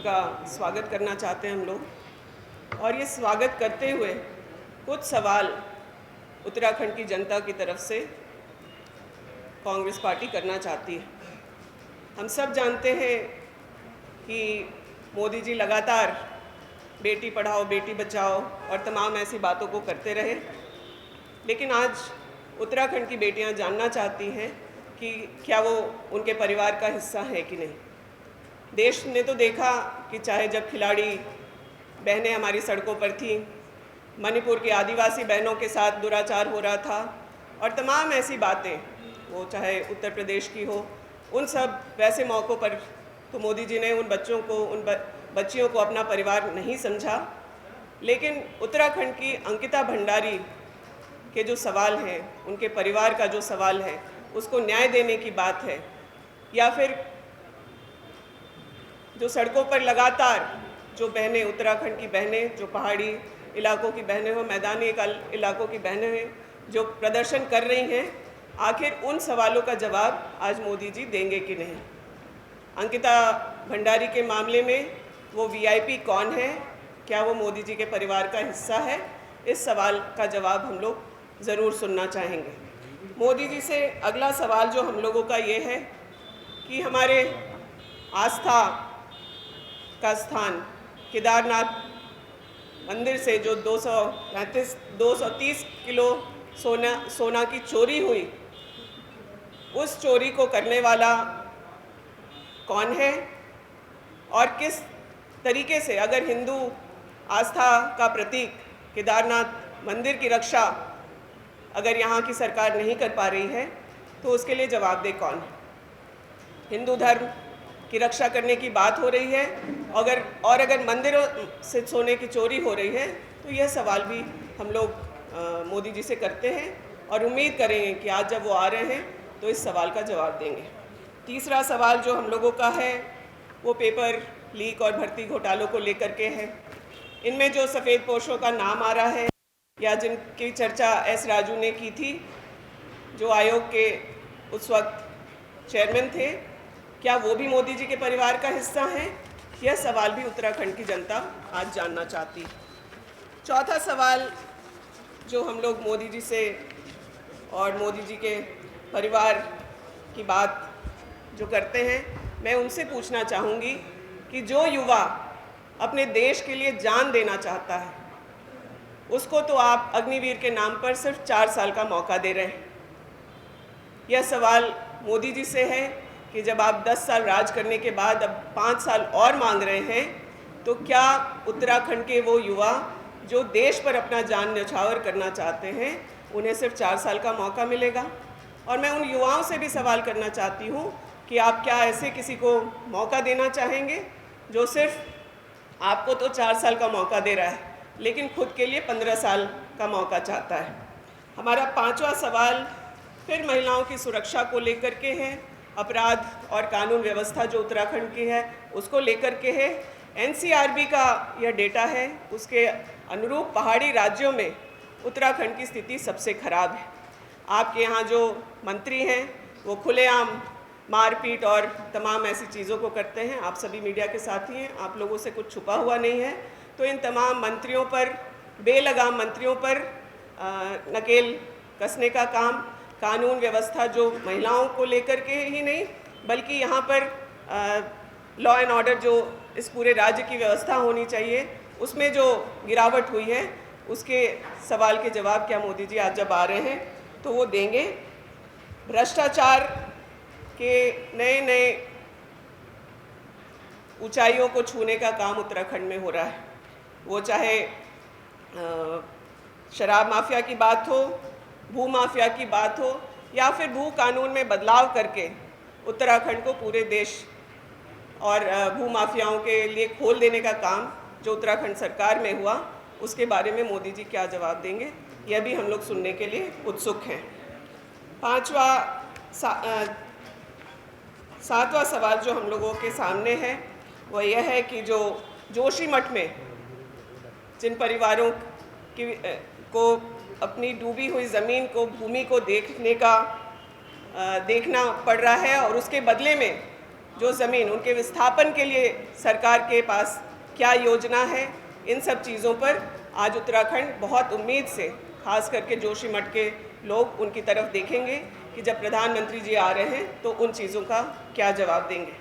का स्वागत करना चाहते हैं हम लोग। और ये स्वागत करते हुए कुछ सवाल उत्तराखंड की जनता की तरफ से कांग्रेस पार्टी करना चाहती है। हम सब जानते हैं कि मोदी जी लगातार बेटी पढ़ाओ बेटी बचाओ और तमाम ऐसी बातों को करते रहे, लेकिन आज उत्तराखंड की बेटियां जानना चाहती हैं कि क्या वो उनके परिवार का हिस्सा है कि नहीं। देश ने तो देखा कि चाहे जब खिलाड़ी बहनें हमारी सड़कों पर थीं, मणिपुर की आदिवासी बहनों के साथ दुराचार हो रहा था और तमाम ऐसी बातें, वो चाहे उत्तर प्रदेश की हो, उन सब वैसे मौक़ों पर तो मोदी जी ने उन बच्चों को, उन बच्चियों को अपना परिवार नहीं समझा। लेकिन उत्तराखंड की अंकिता भंडारी के जो सवाल हैं, उनके परिवार का जो सवाल है, उसको न्याय देने की बात है, या फिर जो सड़कों पर लगातार जो बहनें, उत्तराखंड की बहनें, जो पहाड़ी इलाकों की बहनें हो, मैदानी इलाकों की बहनें हैं, जो प्रदर्शन कर रही हैं, आखिर उन सवालों का जवाब आज मोदी जी देंगे कि नहीं। अंकिता भंडारी के मामले में वो वीआईपी कौन है, क्या वो मोदी जी के परिवार का हिस्सा है, इस सवाल का जवाब हम लोग ज़रूर सुनना चाहेंगे। मोदी जी से अगला सवाल जो हम लोगों का ये है कि हमारे आस्था का स्थान केदारनाथ मंदिर से जो 230 किलो सोना की चोरी हुई, उस चोरी को करने वाला कौन है और किस तरीके से, अगर हिंदू आस्था का प्रतीक केदारनाथ मंदिर की रक्षा अगर यहाँ की सरकार नहीं कर पा रही है तो उसके लिए जवाबदेह कौन है। हिंदू धर्म की रक्षा करने की बात हो रही है, अगर मंदिरों से सोने की चोरी हो रही है, तो यह सवाल भी हम लोग मोदी जी से करते हैं और उम्मीद करेंगे कि आज जब वो आ रहे हैं तो इस सवाल का जवाब देंगे। तीसरा सवाल जो हम लोगों का है वो पेपर लीक और भर्ती घोटालों को लेकर के है। इनमें जो सफ़ेद पोशों का नाम आ रहा है या जिनकी चर्चा एस राजू ने की थी, जो आयोग के उस वक्त चेयरमैन थे, क्या वो भी मोदी जी के परिवार का हिस्सा हैं? यह सवाल भी उत्तराखंड की जनता आज जानना चाहती है। चौथा सवाल जो हम लोग मोदी जी से और मोदी जी के परिवार की बात जो करते हैं, मैं उनसे पूछना चाहूँगी कि जो युवा अपने देश के लिए जान देना चाहता है, उसको तो आप अग्निवीर के नाम पर सिर्फ 4 साल का मौका दे रहे हैं। यह सवाल मोदी जी से है कि जब आप 10 साल राज करने के बाद अब 5 साल और मांग रहे हैं, तो क्या उत्तराखंड के वो युवा जो देश पर अपना जान न्यौछावर करना चाहते हैं, उन्हें सिर्फ 4 साल का मौका मिलेगा? और मैं उन युवाओं से भी सवाल करना चाहती हूँ कि आप क्या ऐसे किसी को मौका देना चाहेंगे जो सिर्फ आपको तो 4 साल का मौका दे रहा है, लेकिन खुद के लिए 15 साल का मौका चाहता है। हमारा पांचवा सवाल फिर महिलाओं की सुरक्षा को लेकर के है, अपराध और कानून व्यवस्था जो उत्तराखंड की है उसको लेकर के है। एनसीआरबी का यह डेटा है, उसके अनुरूप पहाड़ी राज्यों में उत्तराखंड की स्थिति सबसे खराब है। आपके यहाँ जो मंत्री हैं वो खुलेआम मारपीट और तमाम ऐसी चीज़ों को करते हैं। आप सभी मीडिया के साथी हैं, आप लोगों से कुछ छुपा हुआ नहीं है। तो इन तमाम मंत्रियों पर, बेलगाम मंत्रियों पर नकेल कसने का काम, कानून व्यवस्था जो महिलाओं को लेकर के ही नहीं बल्कि यहाँ पर लॉ एंड ऑर्डर जो इस पूरे राज्य की व्यवस्था होनी चाहिए, उसमें जो गिरावट हुई है, उसके सवाल के जवाब क्या मोदी जी आज जब आ रहे हैं तो वो देंगे। भ्रष्टाचार के नए नए ऊंचाइयों को छूने का काम उत्तराखंड में हो रहा है। वो चाहे शराब माफिया की बात हो, भू माफिया की बात हो, या फिर भू कानून में बदलाव करके उत्तराखंड को पूरे देश और भू माफियाओं के लिए खोल देने का काम जो उत्तराखंड सरकार में हुआ, उसके बारे में मोदी जी क्या जवाब देंगे, यह भी हम लोग सुनने के लिए उत्सुक हैं। सातवां सवाल जो हम लोगों के सामने है वह यह है कि जो जोशीमठ में जिन परिवारों को अपनी डूबी हुई ज़मीन को, भूमि को देखना पड़ रहा है और उसके बदले में जो ज़मीन उनके विस्थापन के लिए सरकार के पास क्या योजना है, इन सब चीज़ों पर आज उत्तराखंड बहुत उम्मीद से, खास करके जोशीमठ के लोग उनकी तरफ देखेंगे कि जब प्रधानमंत्री जी आ रहे हैं तो उन चीज़ों का क्या जवाब देंगे।